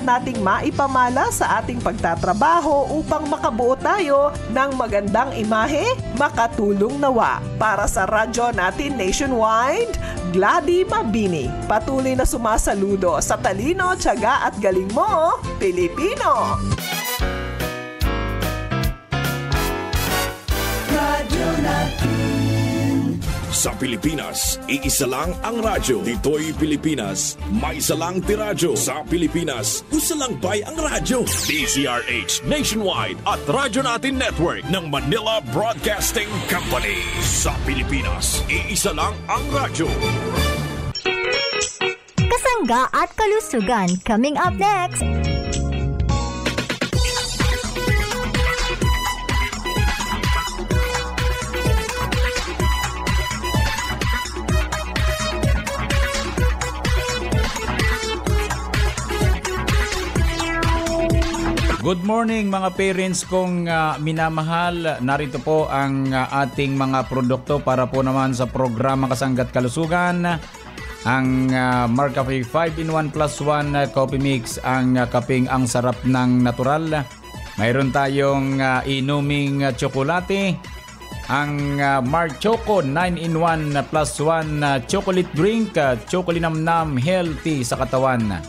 nating maipamala sa ating pagtatrabaho upang makabuo tayo ng magandang imahe, makatulong nawa. Para sa radyo natin nationwide, Gladys Mabini, patuloy na sumasaludo sa talino, tiyaga at galing mo, Pilipino! Radyo natin. Sa Pilipinas, iisa lang ang radyo. Dito'y Pilipinas, may isa lang tiradyo. Sa Pilipinas, isa lang bay ang radyo. DZRH Nationwide at Radyo Natin Network ng Manila Broadcasting Company. Sa Pilipinas, iisa lang ang radyo. Kasangga at kalusugan coming up next. Good morning mga parents kong minamahal. Narito po ang ating mga produkto para po naman sa programa Kasangga't Kalusugan. Ang Marcafe 5-in-1 plus 1 coffee mix, ang kaping ang sarap ng natural. Mayroon tayong inuming tsokolate. Ang Marc Choco 9-in-1 plus 1 chocolate drink, chocolinamnam healthy sa katawan.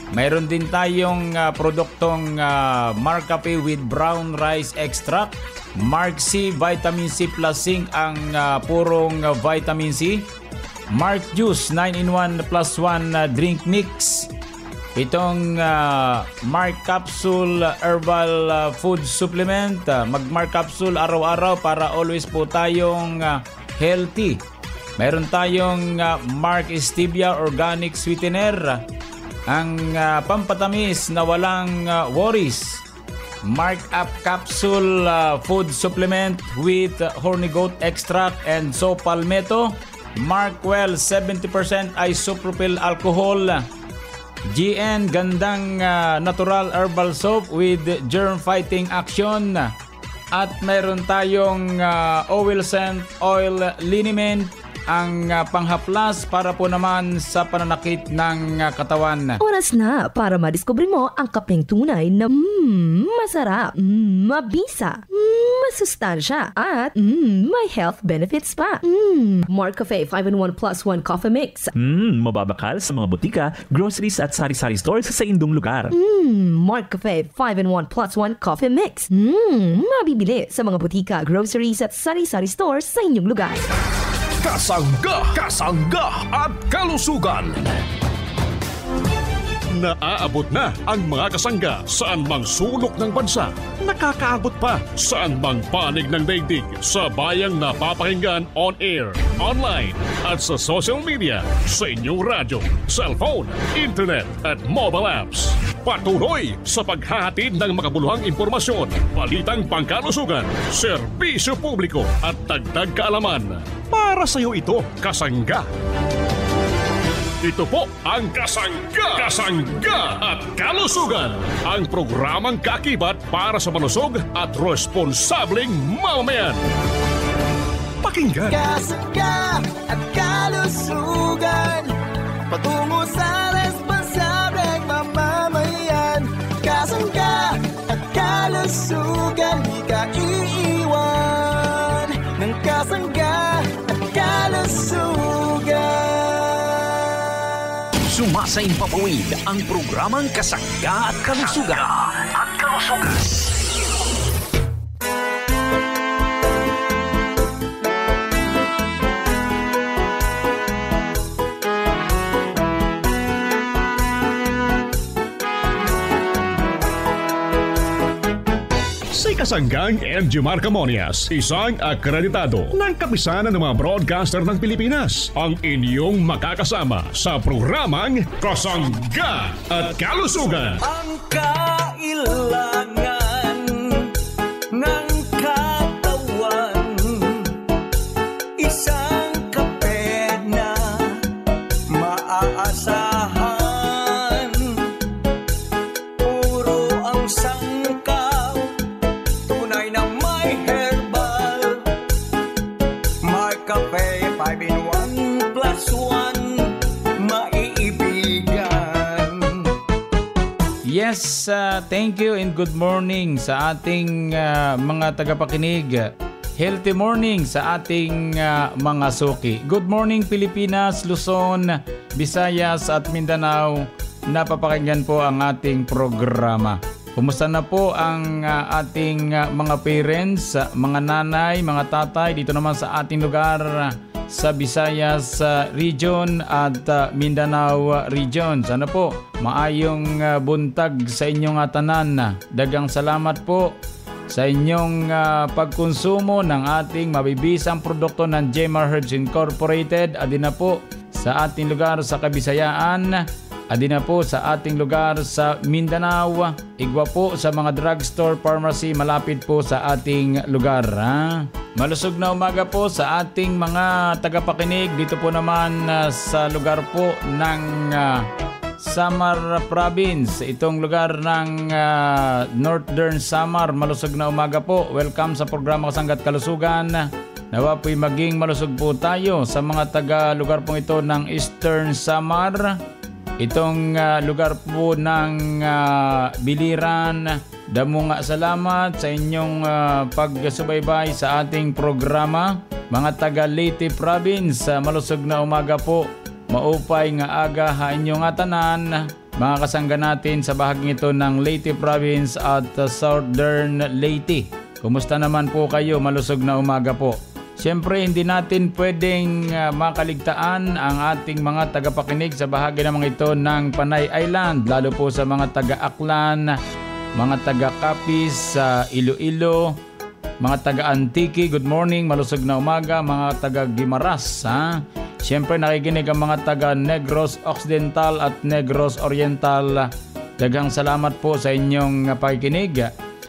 Mayroon din tayong produktong Marcafe with brown rice extract, Marc C vitamin C plus zinc ang purong vitamin C, Marc Juice 9-in-1 plus 1 drink mix. Itong Marc Capsule Herbal Food Supplement, mag-Marc Capsule araw-araw para always po tayong healthy. Mayroon tayong Marc Stevia Organic Sweetener, ang pampatamis na walang worries. Marc Up Capsule Food Supplement with Horny Goat Extract and So Palmetto. Marc Well 70% isopropyl alcohol. GN Gandang Natural Herbal Soap with Germ Fighting Action. At meron tayong Oil Scent Oil Liniment, ang panghaplas para po naman sa pananakit ng katawan. Oras na para madiskubre mo ang kapeng tunay na masarap, mabisa, masustansya, at may health benefits pa. Marcafe 5-in-1 plus 1 coffee mix. Mababakal sa mga butika, groceries at sari-sari stores sa indong lugar. Marcafe 5-in-1 plus 1 coffee mix. Mabibili sa mga butika, groceries at sari-sari stores sa inyong lugar. Kasangga, kasangga at kalusugan. Naaabot na ang mga kasangga saan mang sulok ng bansa. Nakakaabot pa saan mang panig ng daigdig sa bayang napapakinggan on air, online at sa social media, sa inyong radyo, cellphone, internet at mobile apps. Patuloy sa paghahatid ng makabuluhang impormasyon, balitang pangkalusugan, serbisyo publiko at dagdag kaalaman. Para sa iyo ito, Kasangga. Ito po ang Kasangga, Kasangga at Kalusugan, ang programang kakibat para sa malusog at responsableng mamamayan. Pakinggan. Kasangga at Kalusugan, patungo sa responsableng mamamayan. Kasangga at Kalusugan, di ka iiwan ng Kasangga at Kalusugan. Sumasaing papawid ang programang Kasangga at Kalusugan. Si Kasanggang Engie Marcamonias, isang akreditado ng kapisanan ng mga broadcaster ng Pilipinas, ang inyong makakasama sa programang Kasangga at Kalusugan. Ang kailangan ng katawan, isang kape na maaasahan. Puro ang sangkaw, tunay na may herbal. Marcafe 5-in-1 plus 1, maiibigan. Yes, thank you and good morning sa ating mga tagapakinig. Healthy morning sa ating mga suki. Good morning Pilipinas, Luzon, Visayas at Mindanao. Napapakinggan po ang ating programa. Kumusta na po ang ating mga parents, mga nanay, mga tatay dito naman sa ating lugar sa Visayas region at Mindanao region. Sana po maayong buntag sa inyong tanan. Daghang salamat po sa inyong pagkonsumo ng ating mabibisang produkto ng Jemar Herbs Incorporated. Adi na po sa ating lugar sa Kabisayaan. Adi na po sa ating lugar sa Mindanao. Igwa po sa mga drugstore, pharmacy malapit po sa ating lugar. Malusog na umaga po sa ating mga tagapakinig dito po naman sa lugar po ng Samar Province. Itong lugar ng Northern Samar. Malusog na umaga po. Welcome sa programa Kasanggat Kalusugan. Nawa po'y maging malusog po tayo sa mga taga-lugar po ito ng Eastern Samar. Itong lugar po ng Biliran. Damo nga salamat sa inyong pagsubaybay sa ating programa. Mga taga Leyte Province, malusog na umaga po. Maupay nga aga ha inyong tanan. Mga kasangga natin sa bahaging ito ng Leyte Province at Southern Leyte. Kumusta naman po kayo? Malusog na umaga po. Siyempre, hindi natin pwedeng makaligtaan ang ating mga tagapakinig sa bahagi naman ito ng Panay Island, lalo po sa mga taga-Aklan, mga taga-Capiz, Iloilo, mga taga-Antique, good morning, malusog na umaga, mga taga-Gimaras. Siyempre, nakikinig ang mga taga-Negros Occidental at Negros Oriental. Daghang salamat po sa inyong pakikinig.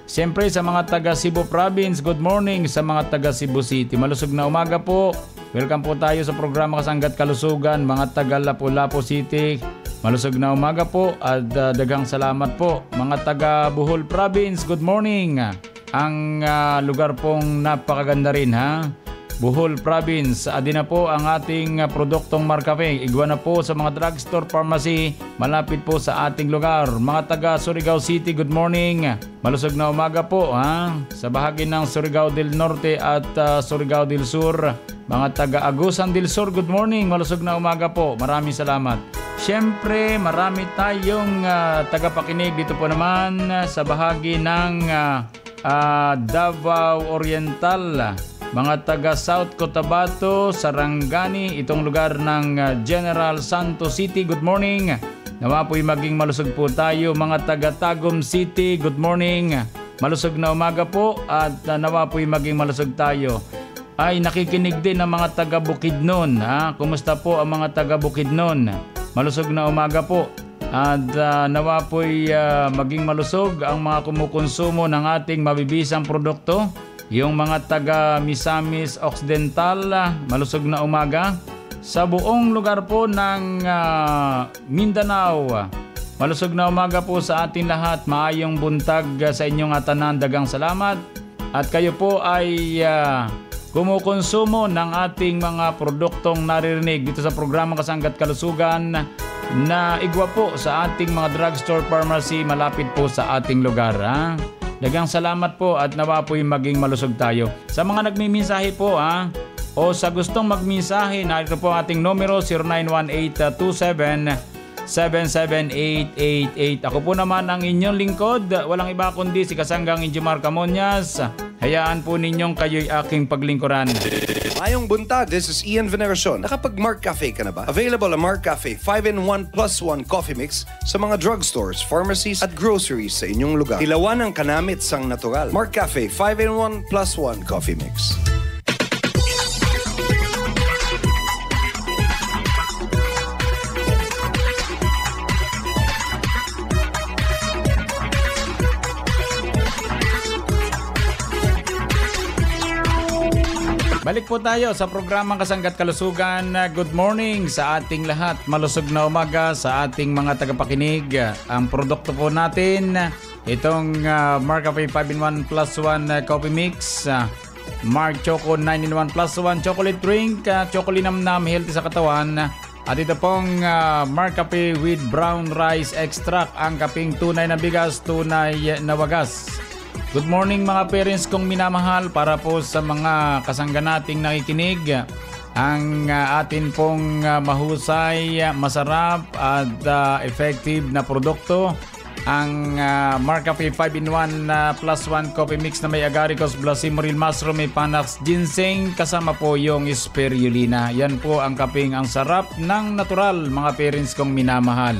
Siyempre sa mga taga Cebu Province, good morning sa mga taga Cebu City. Malusog na umaga po. Welcome po tayo sa programa Kasanggat Kalusugan, mga taga Lapu-Lapu City. Malusog na umaga po at daghang salamat po. Mga taga Bohol Province, good morning. Ang lugar pong napakaganda rin Bohol Province. Adi na po ang ating produktong Marcafe. Igwa na po sa mga drugstore, pharmacy malapit po sa ating lugar. Mga taga Surigao City, good morning. Malusog na umaga po sa bahagi ng Surigao del Norte at Surigao del Sur. Mga taga Agusan del Sur, good morning. Malusog na umaga po. Maraming salamat. Siyempre, marami tayong tagapakinig dito po naman sa bahagi ng Davao Oriental. Mga taga South Cotabato, Sarangani, itong lugar ng General Santos City, good morning. Nawa po'y maging malusog po tayo. Mga taga Tagum City, good morning. Malusog na umaga po at nawa po'y maging malusog tayo. Ay nakikinig din ang mga taga Bukidnon. Kumusta po ang mga taga Bukidnon? Malusog na umaga po. At nawa po'y maging malusog ang mga kumukonsumo ng ating mabibisang produkto. Yung mga taga Misamis Occidental, malusog na umaga. Sa buong lugar po ng Mindanao, malusog na umaga po sa ating lahat. Maayong buntag sa inyong tanan. Daghang salamat. At kayo po ay kumukonsumo ng ating mga produktong naririnig dito sa programa Kasanggat Kalusugan na igwa po sa ating mga drugstore, pharmacy malapit po sa ating lugar. Daghang salamat po at nawa po'y maging malusog tayo. Sa mga nagmimensahe po o sa gustong magmensahe, narito po ang ating numero 0918-27-77888. Ako po naman ang inyong lingkod. Walang iba kundi si Kasanggang Injimar Camonias. Hayaan po ninyong kayo'y aking paglingkuran. Mayong buntag, this is Ian Veneracion. Nakapag-Mark Cafe ka na ba? Available ang Mark Cafe 5-in-1 plus 1 coffee mix sa mga drugstores, pharmacies at groceries sa inyong lugar. Ilawan ang kanamit sang natural. Mark Cafe 5-in-1 plus 1 coffee mix. Balik po tayo sa programang Kasanggat Kalusugan. Good morning sa ating lahat. Malusog na umaga sa ating mga tagapakinig. Ang produkto po natin, itong Mark Cafe 5-in-1 plus 1 coffee mix, Mark Choco 9-in-1 plus 1 chocolate drink, chocolate namnam, healthy sa katawan, At ito pong Marcafe with brown rice extract, ang kaping tunay na bigas, tunay na wagas. Good morning mga parents kong minamahal, para po sa mga kasangga nating nakikinig. Ang atin pong mahusay, masarap at effective na produkto, ang Marcafe 5-in-1 plus 1 coffee mix na may agaricus, blossom, mushroom, may panax, ginseng, kasama po yung spirulina. Yan po ang kaping ang sarap ng natural, mga parents kong minamahal.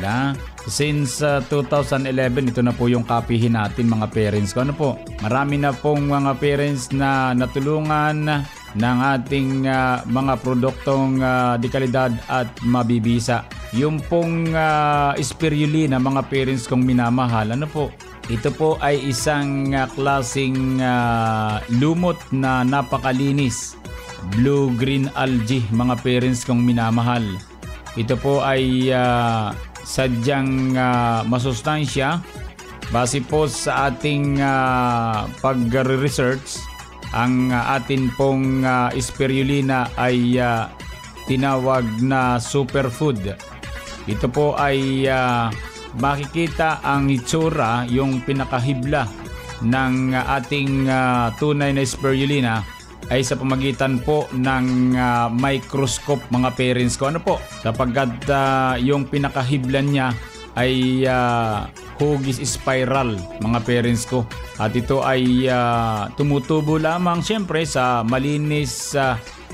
Since 2011, ito na po yung kapihin natin, mga parents ko. Ano po? Marami na pong mga parents na natulungan ng ating mga produktong di kalidad at mabibisa. Yung pong spirulina, mga parents kong minamahal, ano po? Ito po ay isang klaseng lumot na napakalinis. Blue-green algae, mga parents kong minamahal. Ito po ay sadyang masustansya. Base po sa ating pag-research, ang atin pong spirulina ay tinawag na superfood. Ito po ay makikita ang itsura, yung pinakahibla ng ating tunay na spirulina ay sa pamagitan po ng microscope, mga parents ko. Ano po? Sapagkat yung pinakahibla niya ay hugis spiral, mga parents ko. At ito ay tumutubo lamang siyempre sa malinis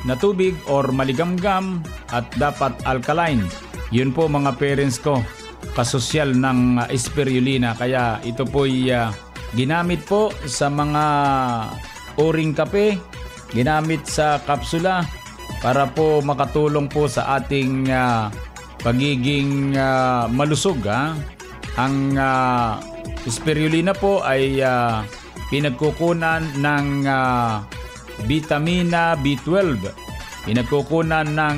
na tubig or maligamgam at dapat alkaline. Yun po, mga parents ko, kasosyal ng spirulina. Kaya ito po ay ginamit po sa mga uring kape, ginamit sa kapsula para po makatulong po sa ating pagiging malusog. Ang spirulina po ay pinagkukunan ng vitamina B12, pinagkukunan ng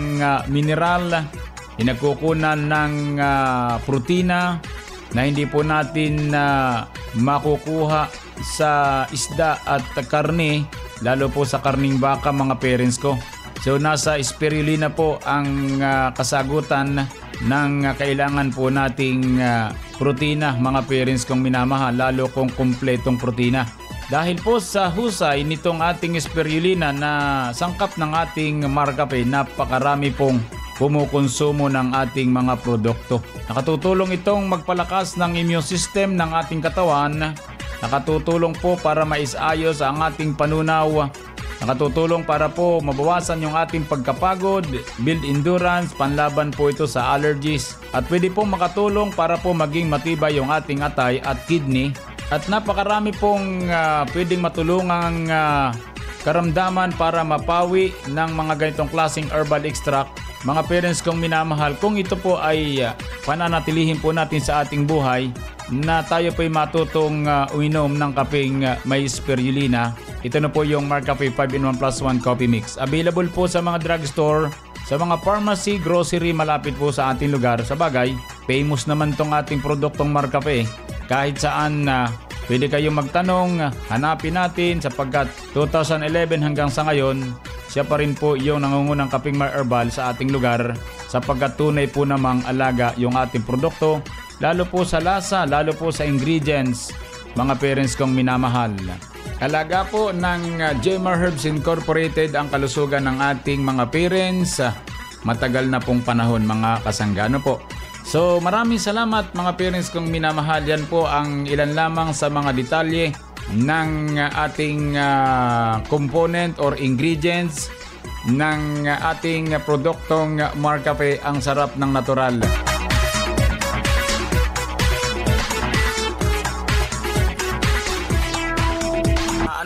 mineral, pinagkukunan ng protina na hindi po natin makukuha sa isda at karne, lalo po sa karning baka, mga parents ko. So nasa spirulina po ang kasagutan ng kailangan po nating protina, mga parents kong minamahal, lalo kung kumpletong protina. Dahil po sa husay nitong ating spirulina na sangkap ng ating Marcafe, napakarami pong kumukonsumo ng ating mga produkto. Nakatutulong itong magpalakas ng immune system ng ating katawan. Nakatutulong po para maisayos ang ating panunaw. Nakatutulong para po mabawasan yung ating pagkapagod, build endurance, panlaban po ito sa allergies. At pwede po makatulong para po maging matibay yung ating atay at kidney. At napakarami pong pwedeng matulungang karamdaman para mapawi ng mga ganitong klaseng herbal extract. Mga parents kong minamahal, kung ito po ay pananatilihin po natin sa ating buhay, na tayo po ay matutong uminom ng kapeng may spirulina. Ito na po yung Marcafe 5-in-1 plus 1 coffee mix. Available po sa mga drugstore, sa mga pharmacy, grocery malapit po sa ating lugar. Sa bagay, famous naman tong ating produktong Marcafe. Kahit saan pwede kayong magtanong, hanapin natin, sapagkat 2011 hanggang sa ngayon, siya pa rin po yung nangungunang kapeng may herbal sa ating lugar, sapagkat tunay po namang alaga yung ating produkto, lalo po sa lasa, lalo po sa ingredients, mga parents kong minamahal. Alaga po ng Jemar Herbs Incorporated ang kalusugan ng ating mga parents. Matagal na pong panahon, mga kasanggano po. So maraming salamat, mga parents kong minamahal. Yan po ang ilan lamang sa mga detalye ng ating component or ingredients ng ating produktong Marcafe, ang sarap ng natural.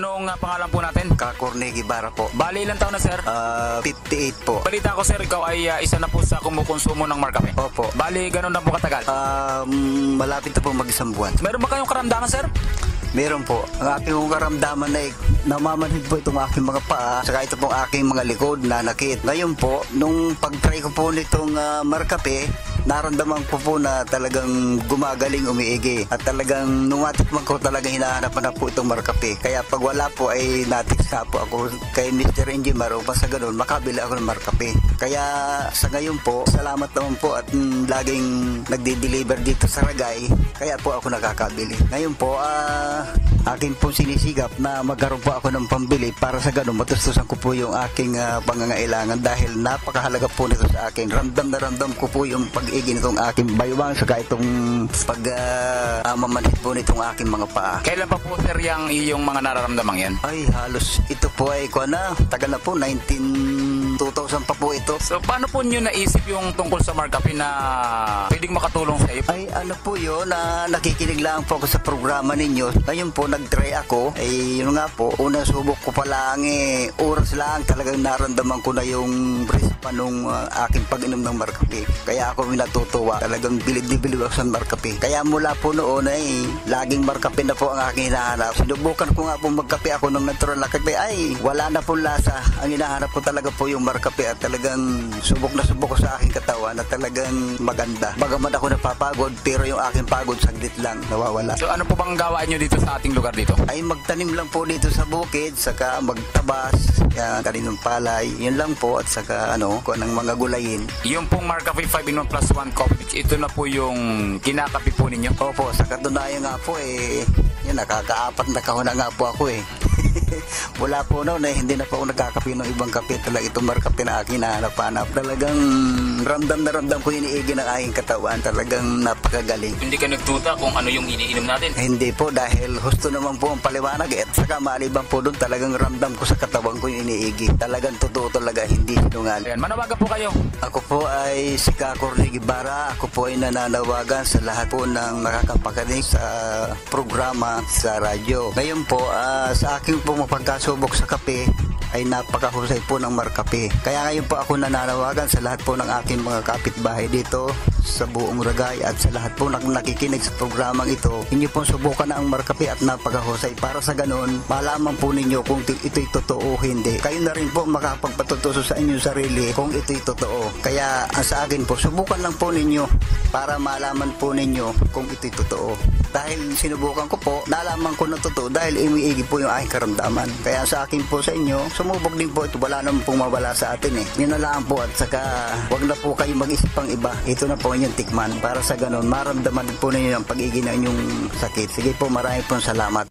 Anong pangalan po natin? Kakornegi Bara po. Bali, ilang taon na, sir? 58 po. Balita ko, sir, ikaw ay isa na po sa kumukonsumo ng Marcafe. Opo. Bali, ganun na po katagal? Malapit na po mag-isang buwan. Meron ba kayong karamdaman, sir? Meron po. Ang aking karamdaman ay namamanhid po itong aking mga paa, saka ito pong aking mga likod na nakit. Ngayon po, nung pag-try ko po nitong Marcafe, naramdaman ko po na talagang gumagaling, umiigi. At talagang nung matikman ko talagang hinahanap na po itong Marcafe. Kaya pag wala po ay natiksa po ako kay Mr. Enjimar o sa ganun, makabili ako ng Marcafe. Kaya sa ngayon po, salamat naman po at laging nagde-deliver dito sa Ragay. Kaya po ako nakakabili. Ngayon po, akin po sinisigap na magkaroon po ako ng pambili para sa ganun matustusan ko po yung aking pangangailangan dahil napakahalaga po nito sa akin. Ramdam na ramdam ko po yung pag-igi nitong aking baywang saka itong pag-mamanhid po nitong aking mga paa. Kailan pa po sir yung mga nararamdaman yan? Ay, halos ito po ay tagal na po, 2000 pa po ito. So paano po nyo naisip yung tungkol sa Marcafe na pwedeng makatulong sa iyo? Ay, ano po yun, nakikinig lang po ako sa programa ninyo. Ngayon po, nag-try ako. Yun nga po, unang subok ko pa lang oras lang talagang naramdaman ko na yung respa nung aking pag-inom ng Marcafe. Kaya ako natutuwa. Talagang bilid-bilid ako sa Marcafe. Kaya mula po noon laging Marcafe na po ang aking hinahanap. Sinubukan ko nga po magkape ako ng natural na kape. Ay, wala na po lasa. Ang hinahanap ko talaga po yung Marcafe at talagang subok na subok ko sa aking katawan na talagang maganda. Bagaman ako napapagod pero yung aking pagod saglit lang nawawala. So ano po bang gawain nyo dito sa ating lugar dito? Ay magtanim lang po dito sa bukid, saka magtabas, tanim ng palay, yun lang po at saka kung ng mga gulayin. Yung pong Marcafe 5-in-1 plus 1 coffee mix, ito na po yung kinakape po ninyo? Opo, sa katunayan nga po yun, nakaka-4 na kahon na nga po ako Wala po noon hindi na po ako nagkakape ng ibang kape. Talaga itong Marcafe na aking nahanap-hanap. Talagang ramdam na ramdam ko yung iniigi ng aking katawan. Talagang napakagaling. Hindi ka nagtuta kung ano yung iniinom natin? Hindi po, dahil husto naman po ang paliwanag at saka maliban po doon talagang ramdam ko sa katawan ko yung iniigi. Talagang totoo talaga, hindi sinungaling. Manawagan po kayo. Ako po ay si Kakorny Guevara. Ako po ay nananawagan sa lahat po ng nakakapakinig sa programa sa radyo. Ngayon po, sa aking po mapagkasubok sa kape ay napakahusay po ng Marcafe. Kaya ngayon po ako nananawagan sa lahat po ng aking mga kapitbahay dito sa buong Ragay at sa lahat po nakikinig sa programang ito. Inyo pong subukan na ang Marcafe at napakahusay. Para sa ganun, malaman po ninyo kung ito'y totoo o hindi. Kayo na rin po makapagpatutuso sa inyong sarili kung ito'y totoo. Kaya sa akin po, subukan lang po ninyo para malaman po ninyo kung ito'y totoo. Dahil sinubukan ko po, nalaman ko na totoo dahil umiigi po yung aking karamdaman. Kaya sa akin po sa inyo, sumubok din po ito. Wala naman pong mawala sa atin Yun na lang po at saka wag na po kayo mag-isip pang iba. Ito na po inyong tikman para sa ganun maramdaman din po ninyo ang pag-igi ng inyong sakit. Sige po, marami pong salamat.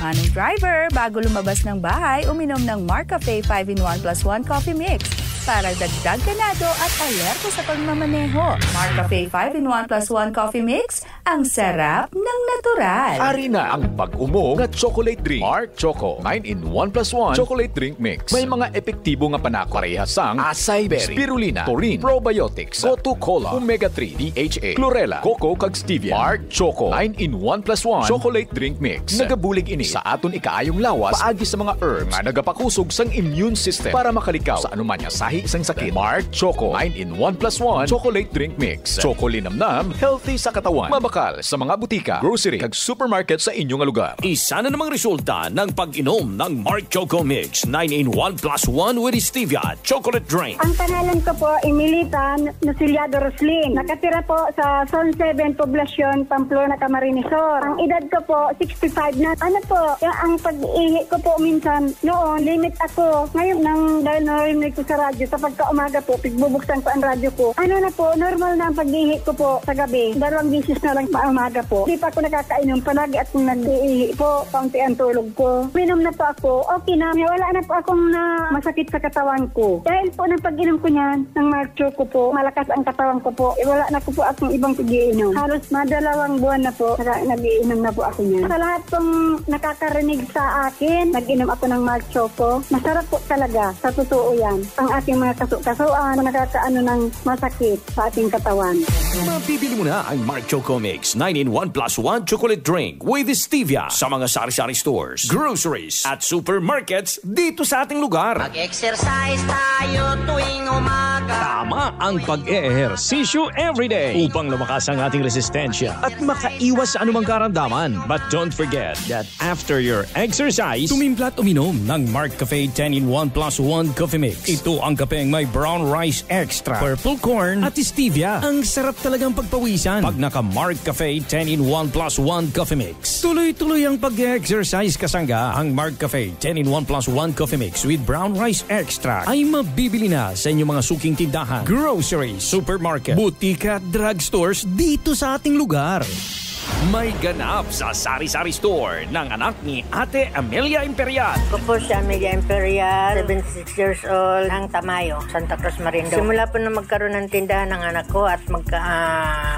Manong driver, bago lumabas ng bahay, uminom ng Marcafe 5-in-1 plus 1 coffee mix para dagdag ganado at alerto sa pagmamaneho. Marcafe 5-in-1 plus 1 coffee mix, ang sarap ng natural. Ari na ang pag-umong na chocolate drink. Mark Choco 9-in-1 plus 1 chocolate drink mix. May mga epektibo nga panako. Parehasang acai berry, spirulina, taurine, probiotics, Gotu-Cola, omega-3, DHA, chlorella, coco kag stevia. Mark Choco 9-in-1 plus 1 chocolate drink mix. Nagabulig ini sa aton ikaayong lawas paagi sa mga herbs nga nagapakusog sang immune system para makalikaw sa anuman nga sahi isang sakit. Mark Choco 9-in-1 plus 1 chocolate drink mix. Choco linamnam, healthy sa katawan. Mabakal sa mga butika, grocery kag supermarket sa inyong lugar. Isa na namang resulta ng pag-inom ng Mark Choco Mix 9-in-1 plus 1 with stevia chocolate drink. Ang pangalan ko po, Emilitan Nusiliado Roslin. Nakatira po sa Zone 7 Poblacion, Pamplona, Camarines Sur. Ang edad ko po, 65 na. Ano po, ang pag-ihi ko po minsan, noon, limit ako. Ngayon, dahil narinig ko sa radyo, sa pagka-umaga po, pigbubuksan ko ang radyo ko. Ano na po, normal na ang pag-ihi ko po sa gabi. 2 bisis na lang pa umaga po. Hindi pa ako nakakainom. Palagi at nag-ihi po, kaunti ang tulog ko. Minom na po ako, okay na. Wala na po akong masakit sa katawan ko. Dahil po ng pag-inom ko niyan, ng Mark Choco po, malakas ang katawan ko po. Wala na ko po akong ibang pag-iinom. Halos 2 buwan na po, nag-iinom na po ako niyan. Sa lahat pong nakakarinig sa akin, nag-inom ako ng Mark Choco. Masarap po talaga. Sa totoo yan. Ang ating mga kasuan, nakakaano ng masakit sa ating katawan. Mabibili mo na ang Mark Choco Mix 9-in-1 plus 1 chocolate drink with stevia sa mga sari-sari stores, groceries at supermarkets dito sa ating lugar. Mag-exercise tayo tuwing umaga. Tama ang pag-eehersisyo everyday upang lumakas ang ating resistensya at makaiwas sa anumang karamdaman. But don't forget that after your exercise, tumimpla at uminom ng Mark Cafe 10-in-1 plus 1 coffee mix. Ito ang kapeng may brown rice extra, purple corn at stevia. Ang sarap talagang pagpawisan pag naka Mark Cafe 10-in-1 plus 1 coffee mix. Tuloy-tuloy ang pag-exercise kasangga. Ang Mark Cafe 10-in-1 plus 1 coffee mix with brown rice extra ay mabibili na sa inyong mga suking tindahan, groceries, supermarket, butika at drugstores dito sa ating lugar. May ganap sa Sari-Sari Store ng anak ni Ate Amelia Imperial. Ako po si Amelia Imperial, 76 years old, ng Tamayo, Santa Cruz, Marindo. Simula po na magkaroon ng tindahan ng anak ko at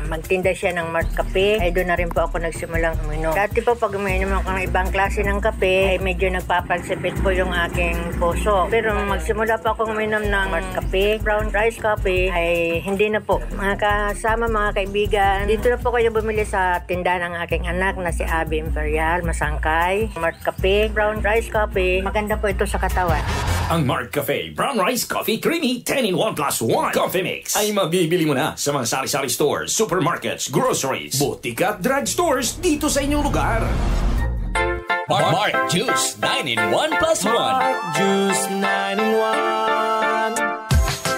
magtinda siya ng Mark Cafe, ay doon na rin po ako nagsimulang uminom. Dati po pag uminom ako ng ibang klase ng kape, ay medyo nagpapagsipit po yung aking puso. Pero magsimula po ako uminom ng Mark Cafe, brown rice coffee, ay hindi na po. Mga kasama, mga kaibigan, dito na po kayo bumili sa tindahan ng aking anak na si Abby Imperial, Masangkay, Mark Cafe, brown rice coffee. Maganda po ito sa katawan. Ang Mark Cafe Brown Rice Coffee Creamy 10-in-1 plus 1 Coffee Mix ay mabibili mo na sa mga sari-sari stores, supermarkets, groceries, butika at drugstores dito sa inyong lugar. Mark Juice 9-in-1 plus 1. Mark Juice 9-in-1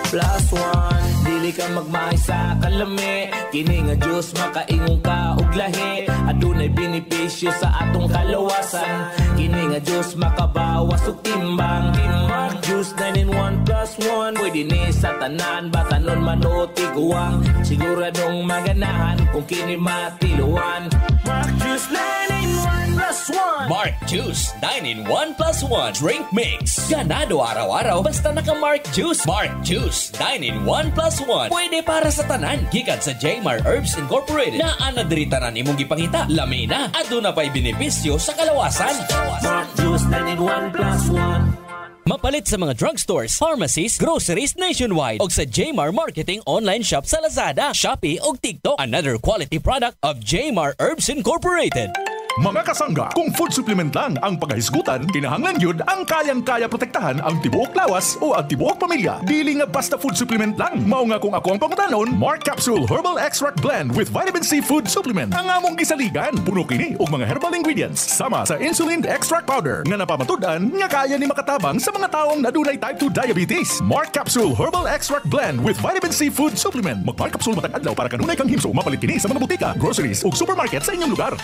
plus 1. Dili ka magmahay sa kalami, kini nga Diyos makaingon ka og lahi. Adunay benepisyo sa atong kalawasan, kini nga Diyos makabawas og timbang. Mark Juice 9-in-1 plus 1, pwede ni sa tanan, batanon man o tiguang. Siguradong maganahan kung kini matiluan. Mark Juice 9-in-1 plus 1. Mark Juice 9-in-1 plus 1 drink mix. Ganado araw-araw basta naka Mark Juice. Mark Juice 9-in-1 plus 1. Pwede para sa tanan. Gikan sa Jmar Herbs Incorporated. Na anadirita na nimong gipangita. Lamina. Aduna pa'y benepisyo sa kalawasan. Mark Juice 9-in-1 plus 1. Mapalit sa mga drugstores, pharmacies, groceries nationwide o sa Jmar Marketing online shop sa Lazada, Shopee o TikTok. Another quality product of Jmar Herbs Incorporated. Mga kasangga, kung food supplement lang ang pagkahisgutan, kinahanglan yun ang kayang-kaya protektahan ang tibuok lawas o ang tibuok pamilya. Dili nga basta food supplement lang. Mao nga kung ako ang pangutanon, Mark Capsule Herbal Extract Blend with Vitamin C Food Supplement. Ang among gisaligan, puno kini og mga herbal ingredients sama sa insulin extract powder nga napamatud-an nga kaya ni makatabang sa mga taong nadunay type 2 diabetes. Mark Capsule Herbal Extract Blend with Vitamin C Food Supplement. Mag-Mark Capsule matag adlaw para kanunay kang himso. Mapalit kini sa mga butika, groceries ug supermarket sa inyong lugar.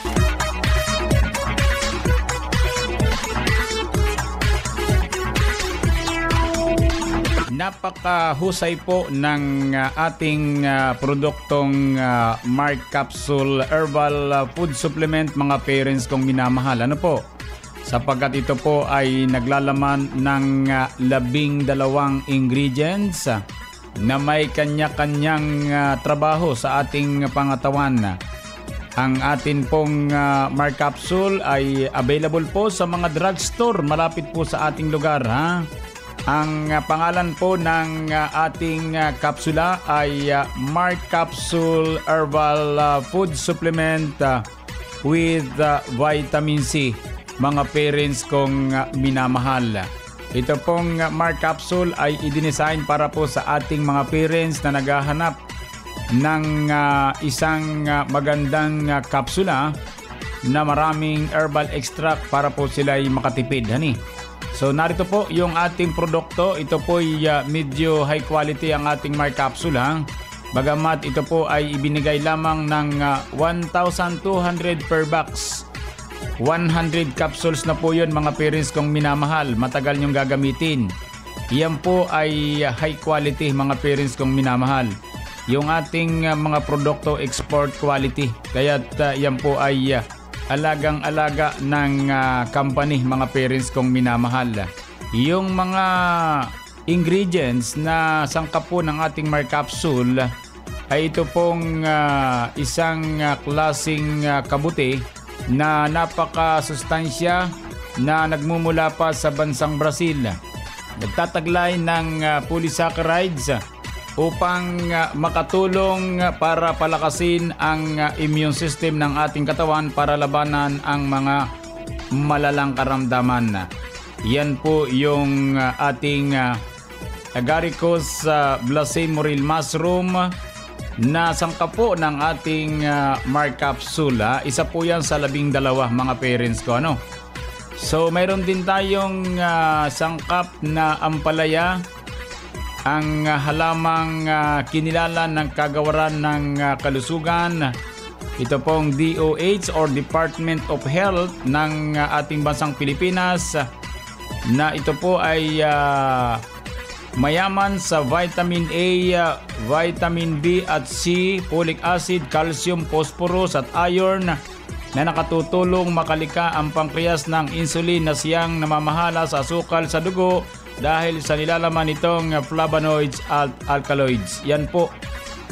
Napakahusay po ng ating produktong Mark Capsule Herbal Food Supplement, mga parents kong minamahal. Ano po? Sapagkat ito po ay naglalaman ng 12 ingredients na may kanya-kanyang trabaho sa ating pangatawan. Ang atin pong Mark Capsule ay available po sa mga drugstore malapit po sa ating lugar, ha? Ang pangalan po ng ating kapsula ay Mark Capsule Herbal Food Supplement with Vitamin C, mga parents kong minamahal. Ito pong Mark Capsule ay i-design para po sa ating mga parents na naghahanap ng isang magandang kapsula na maraming herbal extract para po sila ay makatipid, hani. So narito po yung ating produkto. Ito po ay medyo high quality ang ating Mark Capsule, ha? Bagamat ito po ay ibinigay lamang ng 1,200 per box. 100 capsules na po yun, mga parents kong minamahal. Matagal nyong gagamitin. Yan po ay high quality, mga parents kong minamahal. Yung ating mga produkto export quality. Kaya't yan po ay alagang-alaga ng company, mga parents kong minamahal. Yung mga ingredients na sangkap po ng ating Mark Capsule ay ito pong isang klaseng kabuti na napakasustansya na nagmumula pa sa bansang Brazil. Nagtataglay ng polysaccharides upang makatulong para palakasin ang immune system ng ating katawan para labanan ang mga malalang karamdaman. Yan po yung ating Agaricus blacemoril mushroom na sangkap po ng ating Mark Capsule. Isa po yan sa 12, mga parents ko. Ano? So mayroon din tayong sangkap na ampalaya ang halamang kinilala ng kagawaran ng kalusugan. Ito pong DOH or Department of Health ng ating bansang Pilipinas na ito po ay mayaman sa vitamin A, vitamin B at C, folic acid, calcium, phosphorus at iron na nakatutulong makalika ang pankreas ng insulin na siyang namamahala sa asukal sa dugo dahil sa nilalaman nitong flavonoids at alkaloids. Yan po,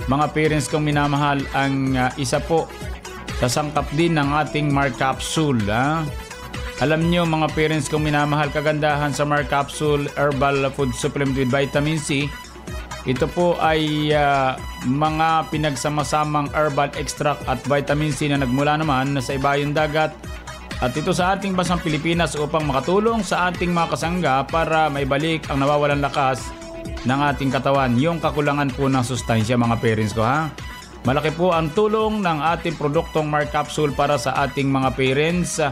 mga parents kong minamahal, ang isa po sa sangkap din ng ating Mark Capsule. Alam nyo mga parents kong minamahal, kagandahan sa Mark Capsule Herbal Food Supplement with Vitamin C, ito po ay mga pinagsama-samang herbal extract at vitamin C na nagmula naman sa ibayong dagat. At ito sa ating bansang Pilipinas upang makatulong sa ating mga kasangga para maibalik ang nawawalan lakas ng ating katawan, yung kakulangan po ng sustansya mga parents ko ha. Malaki po ang tulong ng ating produktong Mark Capsule para sa ating mga parents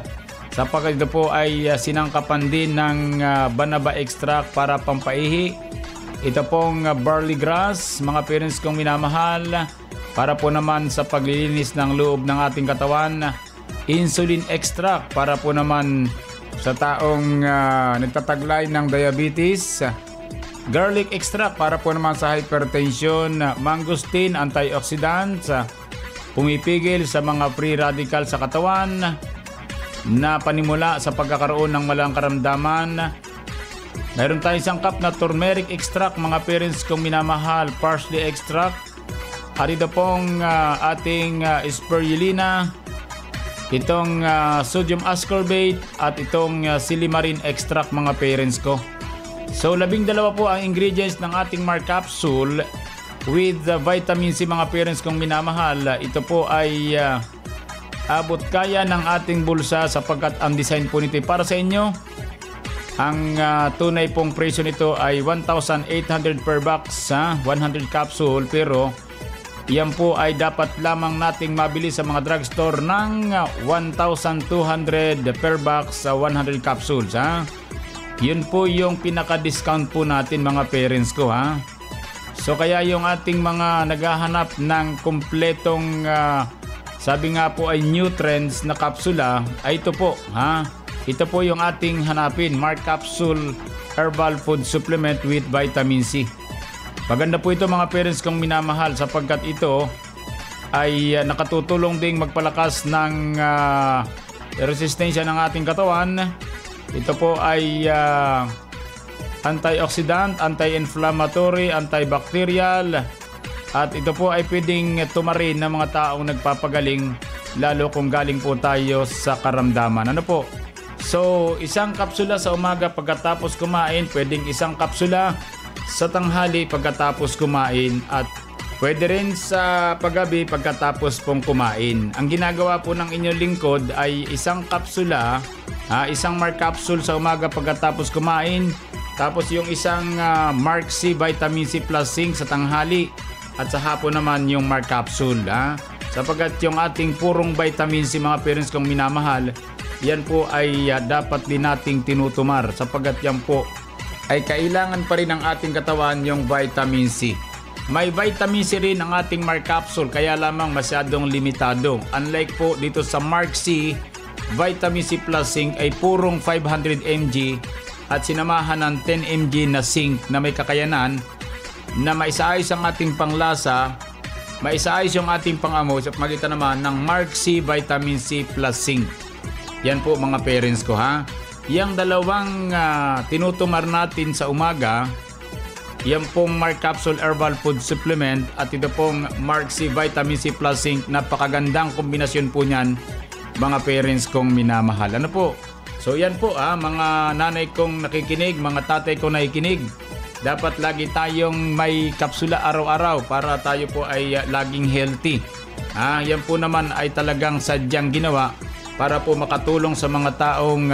sapagkat ito po ay sinangkapan din ng banaba extract para pampaihi. Ito pong barley grass mga parents kong minamahal para po naman sa paglilinis ng loob ng ating katawan. Insulin extract para po naman sa taong nagtataglay ng diabetes. Garlic extract para po naman sa hypertension. Mangosteen, antioxidants, pumipigil sa mga free radical sa katawan na panimula sa pagkakaroon ng malang karamdaman. Mayroon tayong sangkap na turmeric extract mga parents kong minamahal, parsley extract. At ito pong ating spirulina, itong sodium ascorbate at itong silimarin extract mga parents ko. So 12 po ang ingredients ng ating Mark Capsule with vitamin C mga parents kong minamahal. Ito po ay abot kaya ng ating bulsa sapagkat ang design po nito para sa inyo. Ang tunay pong presyo nito ay 1,800 per box, 100 capsule, pero yan po ay dapat lamang nating mabili sa mga drugstore ng 1,200 per box sa 100 capsules. Yun po yung pinaka-discount po natin mga parents ko ha. So kaya yung ating mga naghahanap ng kumpletong sabi nga po ay nutrients na kapsula ay ito po ha. Ito po yung ating hanapin, Mark Capsule Herbal Food Supplement with Vitamin C. Maganda po ito mga parents kong minamahal sapagkat ito ay nakatutulong ding magpalakas ng resistensya ng ating katawan. Ito po ay antioxidant, anti-inflammatory, antibacterial at ito po ay pwedeng tumarin ng mga taong nagpapagaling lalo kung galing po tayo sa karamdaman. Ano po? So isang kapsula sa umaga pagkatapos kumain, pwedeng isang kapsula sa tanghali pagkatapos kumain at pwede rin sa paggabi pagkatapos pong kumain. Ang ginagawa po ng inyong lingkod ay isang kapsula, isang Mark Capsule sa umaga pagkatapos kumain, tapos yung isang Mark C Vitamin C Plus Zinc sa tanghali at sa hapon naman yung Mark Capsule. Sapagkat yung ating purong vitamin C mga parents kong minamahal, yan po ay dapat din nating tinutumar sapagkat yan po ay kailangan pa rin ng ating katawan yung vitamin C. May vitamin C rin ang ating Mark Capsule kaya lamang masyadong limitado. Unlike po dito sa Mark C, Vitamin C Plus Zinc ay purong 500 mg at sinamahan ng 10 mg na zinc na may kakayanan na maisaayos ang ating panglasa, maisaayos yung ating pangamoy at magitan naman ng Mark C Vitamin C Plus Zinc. Yan po mga parents ko ha. Yang dalawang tinutumar natin sa umaga, yan pong Mark Capsule Herbal Food Supplement at ito pong Mark C Vitamin C Plus Zinc. Napakagandang kombinasyon po niyan mga parents kong minamahal. Ano po? So yan po mga nanay kong nakikinig, mga tatay kong nakikinig. Dapat lagi tayong may kapsula araw-araw para tayo po ay laging healthy. Yan po naman ay talagang sadyang ginawa para po makatulong sa mga taong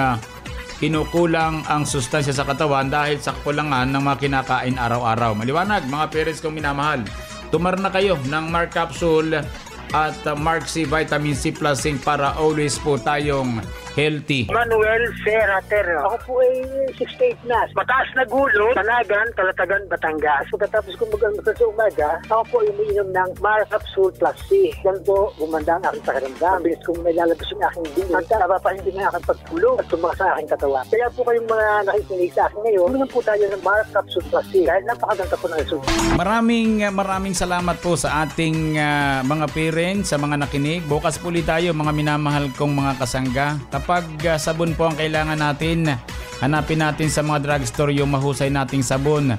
kinukulang ang sustansya sa katawan dahil sa kakulangan ng mga kinakain araw-araw. Maliwanag mga parents kong minamahal. Tumar na kayo ng Mark Capsule at Mark C Vitamin C Plus Zinc para always po tayong healthy. Manuel Serrater. Ako po ay 68 na. Mataas na gulo, Tanagan, Kalatagan, Batangas. Pagkatapos ko mag-almusal sa umaga, ako po ay umiinom ng Mar Capsule Plus C. Yan po, gumanda ang aking pakiramdam. Bilis kong may lalabas yung aking dingin. At napapahindig ang aking pagtulog at tumakas sa aking katawan. Kaya po kayong mga nakikinig sa akin ngayon, uminom po tayo ng Mar Capsule Plus C. Dahil napakaganda po ng resulta. Maraming salamat po sa ating mga parents, sa mga nakinig. Bukas po ulit tayo, mga minamahal kong mga kasangga. Kapag sabon po ang kailangan natin, hanapin natin sa mga drugstore yung mahusay nating sabon.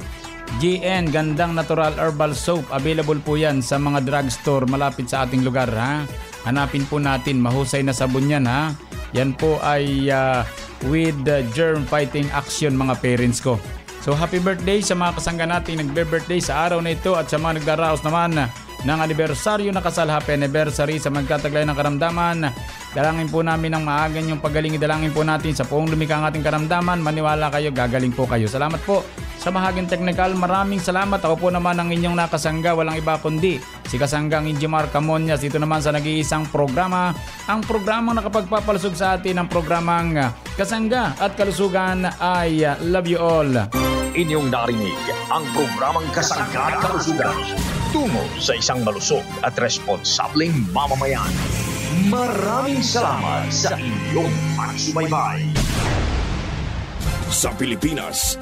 GN, Gandang Natural Herbal Soap. Available po yan sa mga drugstore malapit sa ating lugar. Ha? Hanapin po natin, mahusay na sabon yan. Ha? Yan po ay with germ fighting action, mga parents ko. So happy birthday sa mga kasangga natin nagbe-birthday sa araw na ito at sa mga nagdaraos naman ng anibersaryo na kasal. Happy anniversary sa magkataglay ng karamdaman. Dalangin po namin ang maagan yung pagaling. Dalangin po natin sa poong lumikha ang ating karamdaman. Maniwala kayo, gagaling po kayo. Salamat po sa bahaging technical. Maraming salamat. Ako po naman ang inyong nakasangga. Walang iba kundi si Kasanggang Injimar Camonias. Dito naman sa nag-iisang programa. Ang programang nakapagpapalusog sa atin ng programang Kasangga at Kalusugan ay Love You All. Inyong narinig ang programang Kasangga at Kalusugan tungo sa isang malusog at responsableng mamamayan. Maraming salamat sa inyong pagsubaybay. Sa Pilipinas,